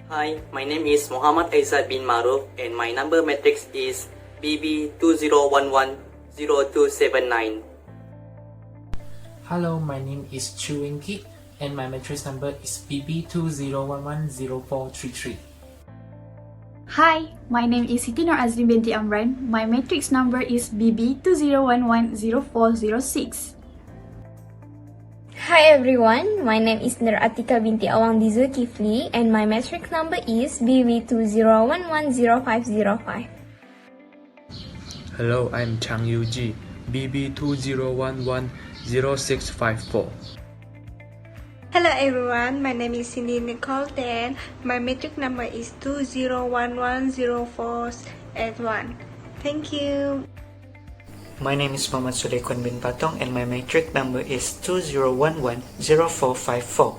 Hi, my name is Muhammad Aizad bin Maruf and my number matrix is BB20110279. Hello, my name is Chu Wing Kit and my matrix number is BB20110433. Hi, my name is Siti Nur Azrin binti Amran. My matrix number is BB20110406. Hi everyone, my name is Nur Atika binti Awang di Zulkifli and my matrix number is BB20110505. Hello, I'm Chang Yuji, BB20110654. Hello everyone, my name is Cindy Nicole Tan. My matric number is 20110481. Thank you. My name is Muhammad Sulaiman bin Patong and my matric number is 20110454.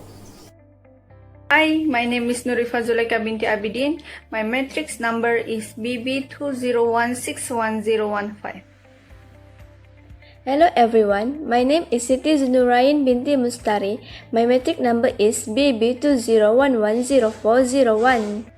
Hi, my name is Nurifa Zulaika binti Abidin. My matrix number is BB20161015. Hello everyone, my name is Siti Zunurain binti Mustari. My matric number is BB20110401.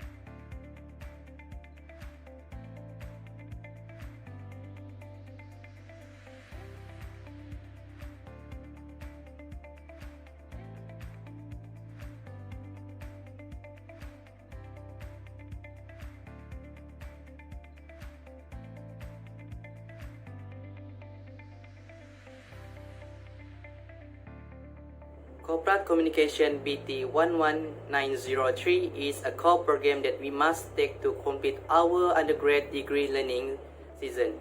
Corporate Communication BT11903 is a core program that we must take to complete our undergrad degree learning season.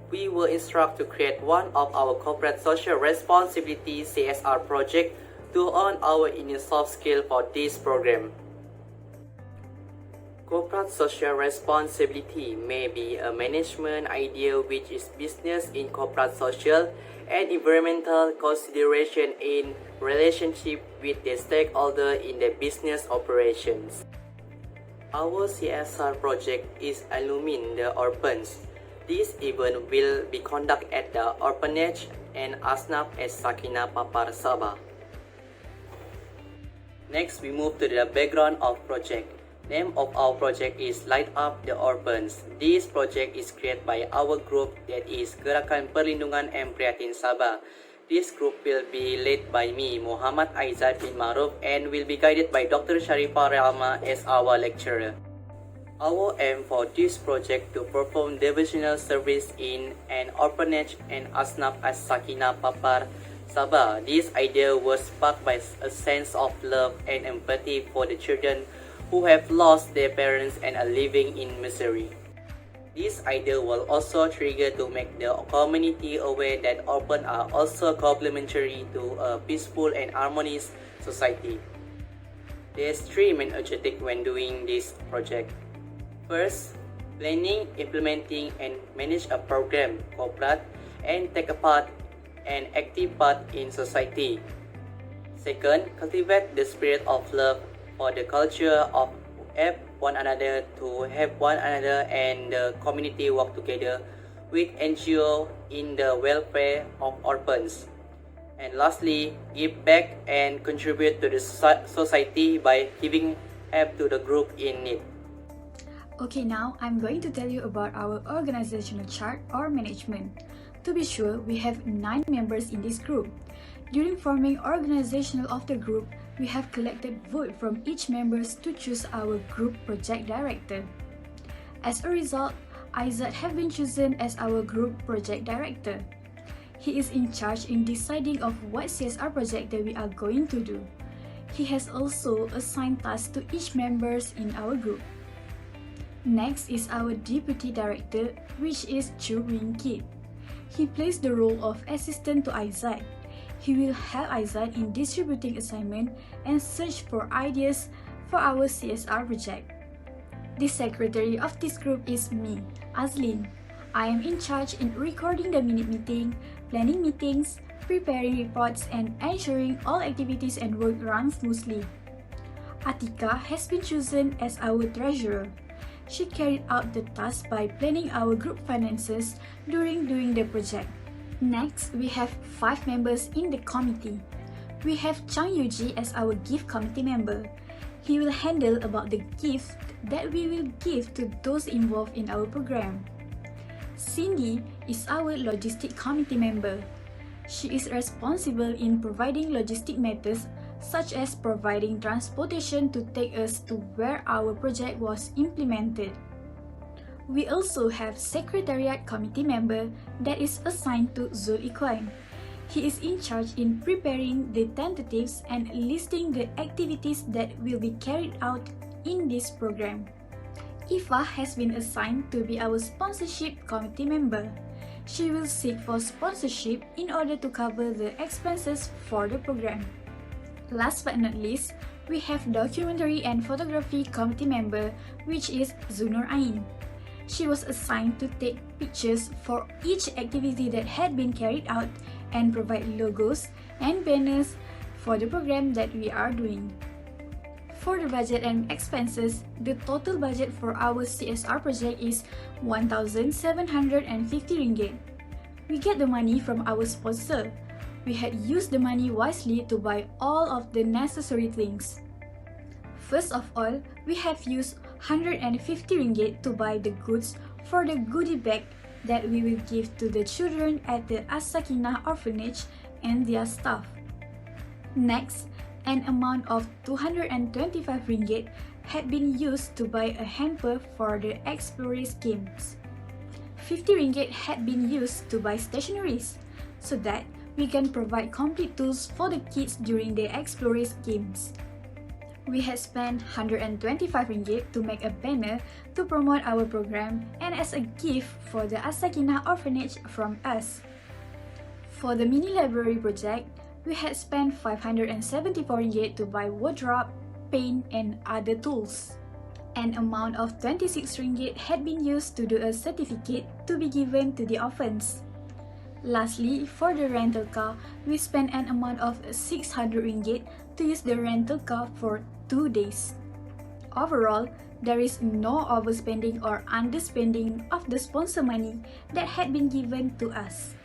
We will instruct to create one of our corporate social responsibility CSR project to earn our inner soft skill for this program. Corporate social responsibility may be a management idea which is business in corporate social and environmental consideration in relationship with the stakeholder in the business operations. Our CSR project is Illumine the Orphans. This event will be conducted at the orphanage and Asnaf at Sakina Papar Sabah. Next, we move to the background of project. Name of our project is Light Up the Orphans. This project is created by our group that is Gerakan Perlindungan M. Prihatin Sabah. This group will be led by me, Muhammad Aizad bin Maruf, and will be guided by Dr. Sharifah Realma as our lecturer. Our aim for this project to perform devotional service in an orphanage and Asnaf as Sakina Papar Sabah. This idea was sparked by a sense of love and empathy for the children who have lost their parents and are living in misery. This idea will also trigger to make the community aware that orphans are also complementary to a peaceful and harmonious society. There's three main objectives when doing this project. First, planning, implementing, and manage a program, cooperate, and take a part, an active part in society. Second, cultivate the spirit of love for the culture of help one another to help one another and the community work together with NGO in the welfare of orphans. And lastly, give back and contribute to the society by giving help to the group in need. Okay, now I'm going to tell you about our organizational chart or management. To be sure, we have 9 members in this group. During forming organizational of the group, we have collected vote from each members to choose our group project director. As a result, Aizad have been chosen as our group project director. He is in charge in deciding of what CSR project that we are going to do. He has also assigned tasks to each members in our group. Next is our deputy director, which is Chu Wing Kit. He plays the role of assistant to Aizad. He will help Aizad in distributing assignment and search for ideas for our CSR project. The secretary of this group is me, Azlin. I am in charge in recording the minute meeting, planning meetings, preparing reports, and ensuring all activities and work run smoothly. Atika has been chosen as our treasurer. She carried out the task by planning our group finances during doing the project. Next, we have 5 members in the committee. We have Chang Yuji as our gift committee member. He will handle about the gift that we will give to those involved in our program. Cindy is our logistic committee member. She is responsible in providing logistic matters such as providing transportation to take us to where our project was implemented. We also have Secretariat Committee member that is assigned to Zul Ikhwan. He is in charge in preparing the tentatives and listing the activities that will be carried out in this program. Ifa has been assigned to be our Sponsorship Committee member. She will seek for sponsorship in order to cover the expenses for the program. Last but not least, we have Documentary and Photography Committee member, which is Zunur Ain. She was assigned to take pictures for each activity that had been carried out and provide logos and banners for the program that we are doing. For the budget and expenses, the total budget for our CSR project is 1,750 ringgit. We get the money from our sponsor. We had used the money wisely to buy all of the necessary things. First of all, we have used 150 ringgit to buy the goods for the goodie bag that we will give to the children at the As-Sakinah orphanage and their staff. Next, an amount of 225 ringgit had been used to buy a hamper for the Explorers Games. 50 ringgit had been used to buy stationeries so that we can provide complete tools for the kids during the Explorers Games. We had spent 125 ringgit to make a banner to promote our program and as a gift for the As-Sakinah orphanage from us. For the mini library project, we had spent 574 ringgit to buy wardrobe, paint, and other tools. An amount of 26 ringgit had been used to do a certificate to be given to the orphans. Lastly, for the rental car, we spent an amount of 600 ringgit to use the rental car for 2 days. Overall, there is no overspending or underspending of the sponsor money that had been given to us.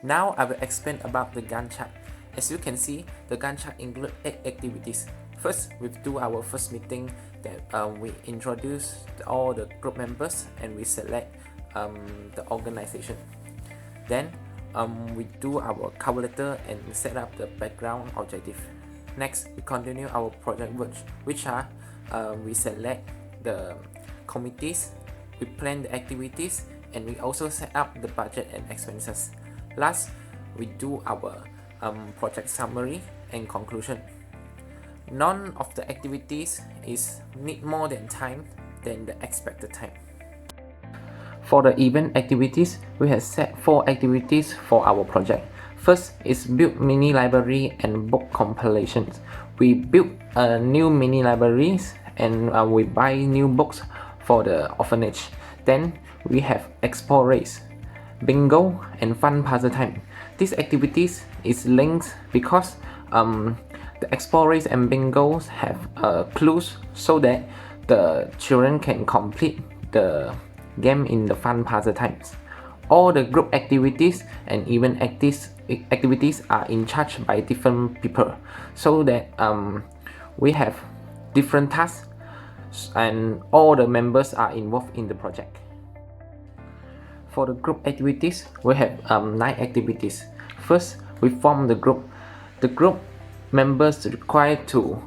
Now I will explain about the Gantt chart. As you can see, the Gantt chart includes 8 activities. First, we do our first meeting that we introduce all the group members and we select the organization. Then we do our cover letter and set up the background objective. Next, we continue our project work, which are we select the committees, we plan the activities, and we also set up the budget and expenses. Last, we do our project summary and conclusion. None of the activities need more time than the expected time. For the event activities, we have set 4 activities for our project. First is build mini library and book compilations. We build new mini libraries and we buy new books for the orphanage. Then we have expo race, bingo, and fun puzzle time. These activities is linked because the expo race and bingos have clues so that the children can complete the game in the fun puzzle times. All the group activities and event activities are in charge by different people, so that we have different tasks and all the members are involved in the project. For the group activities, we have 9 activities. First, we form the group. The group members required to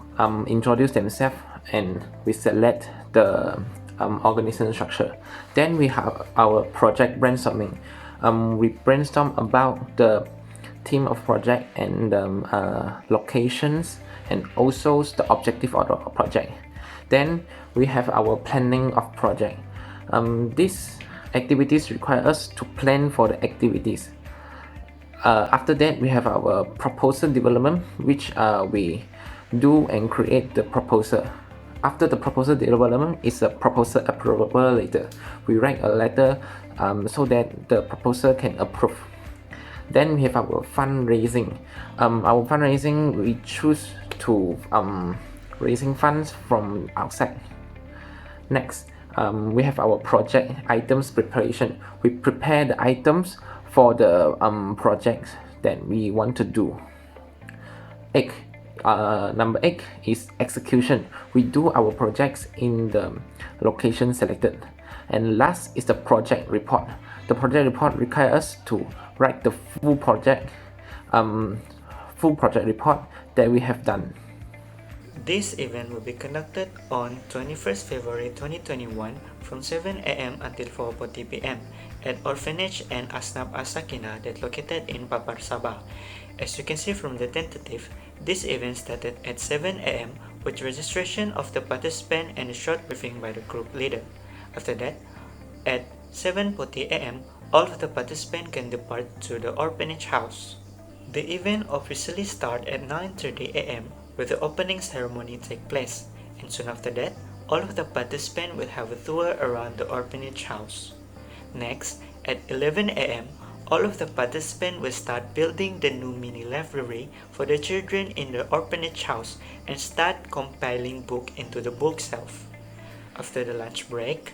introduce themselves and we select the organization structure. Then we have our project brainstorming. We brainstorm about the theme of project and locations and also the objective of the project. Then we have our planning of project. These activities require us to plan for the activities. After that, we have our proposal development, which we do and create the proposal. After the proposal development is a proposal approval letter. We write a letter so that the proposal can approve. Then we have our fundraising. Our fundraising, we choose to raising funds from outside. Next, we have our project items preparation. We prepare the items for the projects that we want to do. Egg. Number 8 is execution. We do our projects in the location selected. And last is the project report. The project report requires us to write the full project report that we have done. This event will be conducted on 21st February 2021 from 7 a.m. until 4:40 p.m. at Orphanage and Asnaf As-Sakinah that located in Papar, Sabah. As you can see from the tentative, this event started at 7 a.m. with registration of the participant and a short briefing by the group leader. After that, at 7:40 a.m., all of the participants can depart to the orphanage house. The event officially starts at 9:30 a.m. where the opening ceremony take place, and soon after that, all of the participants will have a tour around the orphanage house. Next, at 11 a.m., all of the participants will start building the new mini library for the children in the orphanage house and start compiling books into the bookshelf. After the lunch break,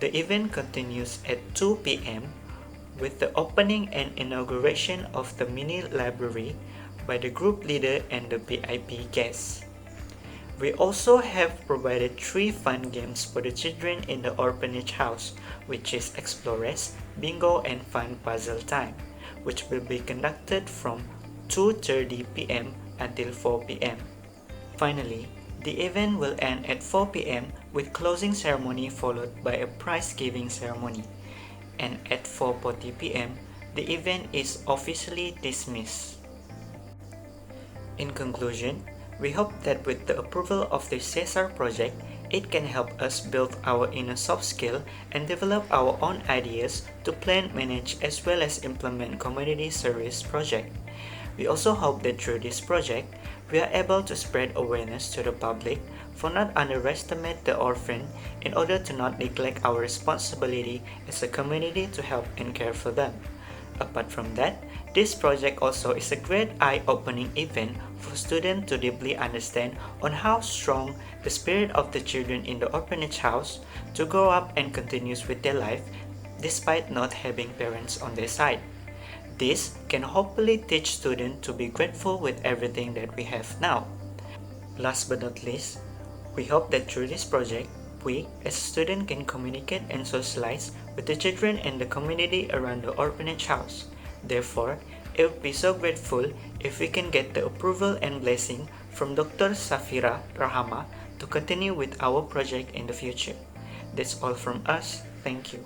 the event continues at 2 p.m. with the opening and inauguration of the mini library by the group leader and the VIP guests. We also have provided 3 fun games for the children in the orphanage house, which is Explorers, Bingo, and Fun Puzzle Time, which will be conducted from 2:30 p.m. until 4 p.m. Finally, the event will end at 4 p.m. with closing ceremony followed by a prize-giving ceremony. And at 4:40 p.m., the event is officially dismissed. In conclusion, we hope that with the approval of the CSR project, it can help us build our inner soft skill and develop our own ideas to plan, manage, as well as implement community service project. We also hope that through this project, we are able to spread awareness to the public for not underestimate the orphan in order to not neglect our responsibility as a community to help and care for them. Apart from that, this project also is a great eye-opening event for students to deeply understand on how strong the spirit of the children in the orphanage house to grow up and continue with their life despite not having parents on their side. This can hopefully teach students to be grateful with everything that we have now. Last but not least, we hope that through this project, we as students can communicate and socialize with the children and the community around the orphanage house. Therefore, it would be so grateful if we can get the approval and blessing from Dr. Safira Rahama to continue with our project in the future. That's all from us. Thank you.